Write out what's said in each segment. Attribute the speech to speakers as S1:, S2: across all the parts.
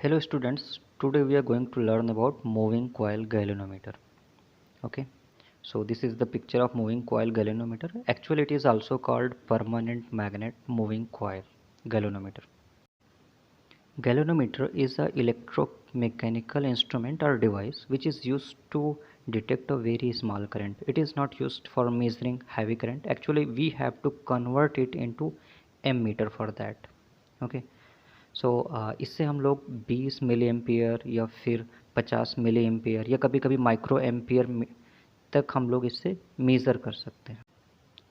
S1: Hello students, today we are going to learn about moving coil galvanometer. Okay, so this is the picture of moving coil galvanometer. Actually it is also called permanent magnet moving coil galvanometer. Galvanometer is a electromechanical instrument or device which is used to detect a very small current. It is not used for measuring heavy current. Actually we have to convert it into ammeter for that. Okay, सो इससे हम लोग 20 milli ampere या फिर 50 milli ampere या कभी कभी micro ampere तक हम लोग इससे मेज़र कर सकते हैं।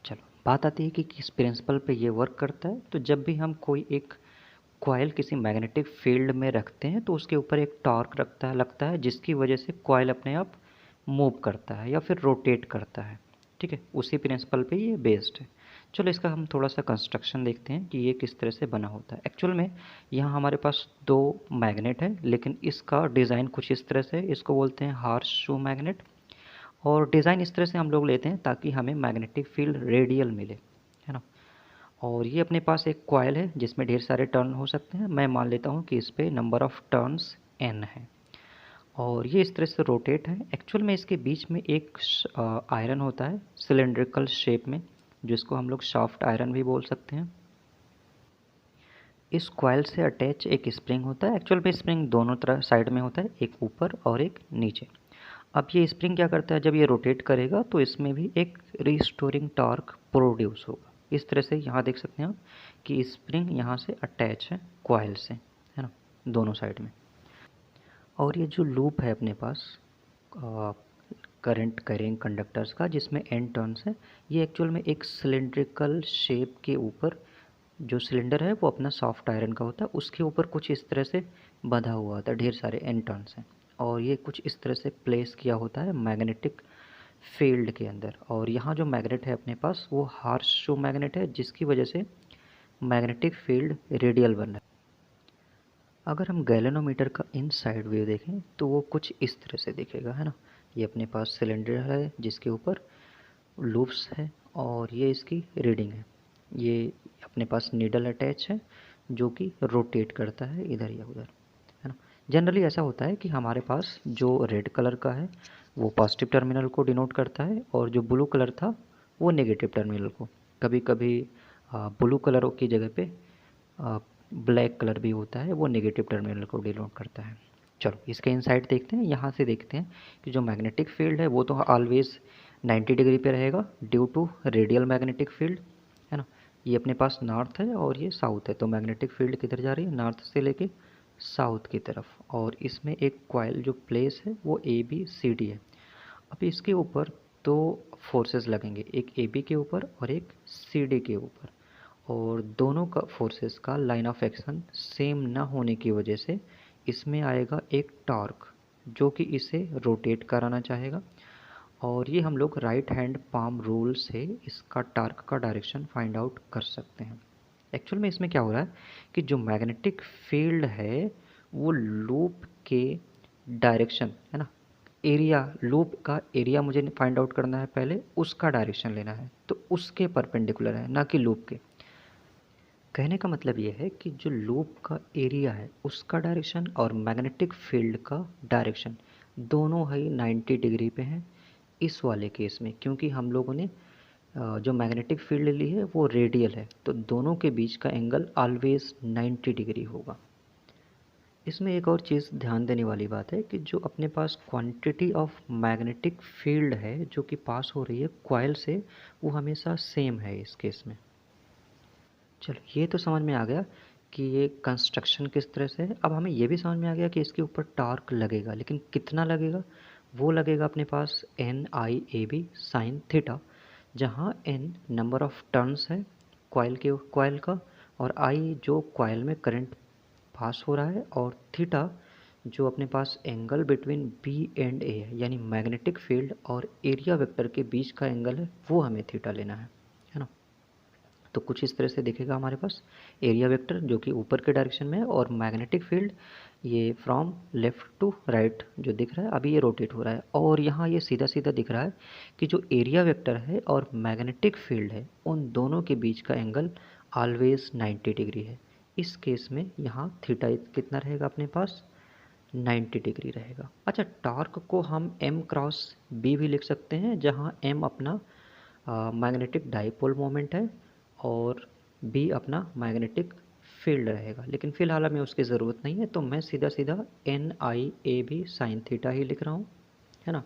S1: चलो बात आती है कि किस प्रिंसिपल पे ये वर्क करता है। तो जब भी हम कोई एक कॉइल किसी मैग्नेटिक फील्ड में रखते हैं तो उसके ऊपर एक टॉर्क लगता है जिसकी वजह से कॉइल अपने आप मूव करता है या फिर रोटेट करता है। ठीक है, उसी प्रिंसिपल पे ये बेस्ड है। चलो इसका हम थोड़ा सा कंस्ट्रक्शन देखते हैं कि ये किस तरह से बना होता है। एक्चुअल में यहाँ हमारे पास दो मैग्नेट है, लेकिन इसका डिज़ाइन कुछ इस तरह से, इसको बोलते हैं हॉर्स शू मैग्नेट। और डिज़ाइन इस तरह से हम लोग लेते हैं ताकि हमें मैग्नेटिक फील्ड रेडियल मिले, है ना। और ये अपने पास एक कॉइल है जिसमें ढेर सारे टर्न हो सकते हैं। मैं मान लेता हूँ कि इस पर नंबर ऑफ टर्न्स n है और ये इस तरह से रोटेट है। एक्चुअल में इसके बीच में एक आयरन होता है सिलेंड्रिकल शेप में, जिसको हम लोग शाफ्ट आयरन भी बोल सकते हैं। इस कॉइल से अटैच एक स्प्रिंग होता है। एक्चुअल में स्प्रिंग दोनों तरह साइड में होता है, एक ऊपर और एक नीचे। अब ये स्प्रिंग क्या करता है, जब ये रोटेट करेगा तो इसमें भी एक रिस्टोरिंग टॉर्क प्रोड्यूस होगा। इस तरह से यहाँ देख सकते हैं आप कि स्प्रिंग यहाँ से अटैच है कॉइल से, है ना, दोनों साइड में। और ये जो लूप है अपने पास करंट कैरिंग कंडक्टर्स का, जिसमें n टर्न्स है, ये एक्चुअल में एक सिलेंड्रिकल शेप के ऊपर, जो सिलेंडर है वो अपना सॉफ्ट आयरन का होता है, उसके ऊपर कुछ इस तरह से बंधा हुआ होता है, ढेर सारे n टर्न्स हैं। और ये कुछ इस तरह से प्लेस किया होता है मैग्नेटिक फील्ड के अंदर। और यहाँ जो मैग्नेट है अपने पास वो हॉर्स शू मैग्नेट है, जिसकी वजह से मैग्नेटिक फील्ड रेडियल बन रहा है। अगर हम गैल्वेनोमीटर का इनसाइड व्यू देखें तो वो कुछ इस तरह से दिखेगा, है ना। ये अपने पास सिलेंडर है जिसके ऊपर लूप्स है और ये इसकी रीडिंग है। ये अपने पास नीडल अटैच है जो कि रोटेट करता है इधर या उधर, है ना। जनरली ऐसा होता है कि हमारे पास जो रेड कलर का है वो पॉजिटिव टर्मिनल को डिनोट करता है और जो ब्लू कलर था वो नेगेटिव टर्मिनल को। कभी कभी ब्लू कलर की जगह पे ब्लैक कलर भी होता है, वो नेगेटिव टर्मिनल को डिनोट करता है। चलो इसके इनसाइड देखते हैं। यहाँ से देखते हैं कि जो मैग्नेटिक फील्ड है वो तो ऑलवेज 90 डिग्री पे रहेगा due to radial magnetic field, है ना। ये अपने पास नॉर्थ है और ये साउथ है, तो मैग्नेटिक फील्ड किधर जा रही है, नॉर्थ से लेके साउथ की तरफ। और इसमें एक कॉइल जो प्लेस है वो ABCD है। अब इसके ऊपर दो फोर्सेस लगेंगे, एक AB के ऊपर और एक CD के ऊपर। और दोनों का फोर्सेस का लाइन ऑफ एक्शन सेम ना होने की वजह से इसमें आएगा एक टॉर्क जो कि इसे रोटेट कराना चाहेगा। और ये हम लोग राइट हैंड पाम रूल से इसका टॉर्क का डायरेक्शन फाइंड आउट कर सकते हैं। एक्चुअल में इसमें क्या हो रहा है कि जो मैग्नेटिक फील्ड है वो लूप के डायरेक्शन, है ना, एरिया, लूप का एरिया मुझे फाइंड आउट करना है, पहले उसका डायरेक्शन लेना है, तो उसके परपेंडिकुलर है ना कि लूप के। कहने का मतलब ये है कि जो लूप का एरिया है उसका डायरेक्शन और मैग्नेटिक फील्ड का डायरेक्शन दोनों ही 90 डिग्री पे हैं इस वाले केस में, क्योंकि हम लोगों ने जो मैग्नेटिक फील्ड ली है वो रेडियल है, तो दोनों के बीच का एंगल ऑलवेज 90 डिग्री होगा। इसमें एक और चीज़ ध्यान देने वाली बात है कि जो अपने पास क्वांटिटी ऑफ मैग्नेटिक फील्ड है जो कि पास हो रही है कॉइल से, वो हमेशा सेम है इस केस में। चलो ये तो समझ में आ गया कि ये कंस्ट्रक्शन किस तरह से है। अब हमें ये भी समझ में आ गया कि इसके ऊपर टॉर्क लगेगा, लेकिन कितना लगेगा, वो लगेगा अपने पास NIAB साइन थीटा, जहाँ N नंबर ऑफ टर्न्स है कॉइल का, और I जो कॉइल में करंट पास हो रहा है, और थीटा जो अपने पास angle between B and A है, यानी मैग्नेटिक फील्ड और एरिया वेक्टर के बीच का एंगल है, वो हमें थीटा लेना है ना। तो कुछ इस तरह से दिखेगा हमारे पास एरिया वेक्टर जो कि ऊपर के डायरेक्शन में है, और मैग्नेटिक फील्ड ये फ्रॉम लेफ़्ट टू राइट जो दिख रहा है, अभी ये रोटेट हो रहा है। और यहाँ ये सीधा सीधा दिख रहा है कि जो एरिया वेक्टर है और मैग्नेटिक फील्ड है उन दोनों के बीच का एंगल ऑलवेज 90 डिग्री है। इस केस में यहाँ थीटा कितना रहेगा अपने पास, 90 डिग्री रहेगा। अच्छा, टॉर्क को हम m क्रॉस b भी लिख सकते हैं, जहाँ m अपना मैग्नेटिक डाइपोल मोमेंट है और b अपना मैग्नेटिक फील्ड रहेगा, लेकिन फ़िलहाल हमें उसकी ज़रूरत नहीं है, तो मैं सीधा सीधा N I A B sine theta ही लिख रहा हूँ, है ना।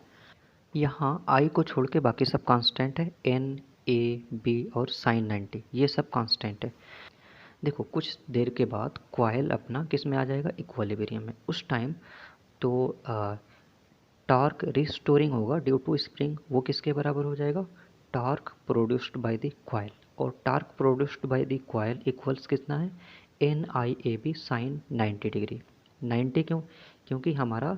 S1: यहाँ i को छोड़ के बाकी सब कांस्टेंट है, n a b और साइन 90 ये सब कांस्टेंट है। देखो कुछ देर के बाद कॉइल अपना किस में आ जाएगा, इक्विलिब्रियम में। उस टाइम तो टॉर्क रिस्टोरिंग होगा ड्यू टू स्प्रिंग, वो किसके बराबर हो जाएगा, torque produced by the coil, और torque produced by the coil equals कितना है, N I A B sine 90 degree. 90 क्यों, क्योंकि हमारा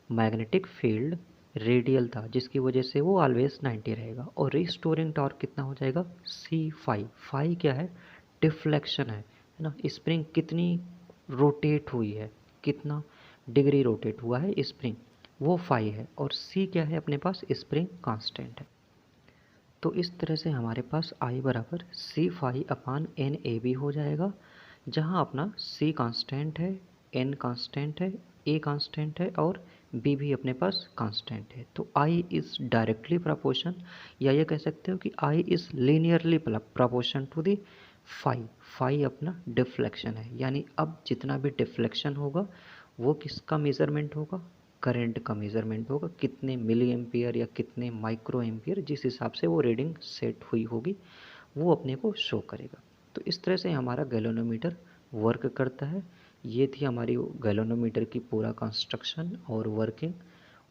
S1: मैग्नेटिक फील्ड रेडियल था, जिसकी वजह से वो ऑलवेज 90 रहेगा। और रिस्टोरिंग टॉर्क कितना हो जाएगा, सी फाई। फाई क्या है, डिफ्लेक्शन है ना, स्प्रिंग कितनी रोटेट हुई है, कितना डिग्री रोटेट हुआ है स्प्रिंग, वो फाई है। और सी क्या है अपने पास, स्प्रिंग कांस्टेंट है। तो इस तरह से हमारे पास आई बराबर C phi upon N A B हो जाएगा, जहाँ अपना सी कांस्टेंट है, एन कांस्टेंट है, ए कांस्टेंट है और बी भी अपने पास कांस्टेंट है। तो आई इज़ डायरेक्टली प्रपोर्शन, या ये कह सकते हो कि I is linearly proportion to the phi. Phi अपना डिफ्लेक्शन है, यानी अब जितना भी डिफ्लेक्शन होगा वो किसका मेज़रमेंट होगा, करंट का मेज़रमेंट होगा, कितने मिली एम्पियर या कितने माइक्रो एम्पियर, जिस हिसाब से वो रीडिंग सेट हुई होगी वो अपने को शो करेगा। तो इस तरह से हमारा गैल्वेनोमीटर वर्क करता है। ये थी हमारी गैल्वेनोमीटर की पूरा कंस्ट्रक्शन और वर्किंग।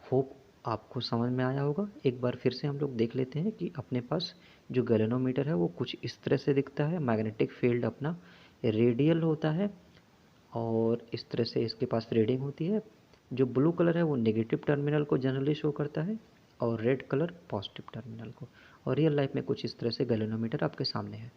S1: होप आपको समझ में आया होगा। एक बार फिर से हम लोग देख लेते हैं कि अपने पास जो गैल्वेनोमीटर है वो कुछ इस तरह से दिखता है। मैग्नेटिक फील्ड अपना रेडियल होता है और इस तरह से इसके पास रीडिंग होती है। जो ब्लू कलर है वो नेगेटिव टर्मिनल को जनरली शो करता है और रेड कलर पॉजिटिव टर्मिनल को। और रियल लाइफ में कुछ इस तरह से गैल्वेनोमीटर आपके सामने है।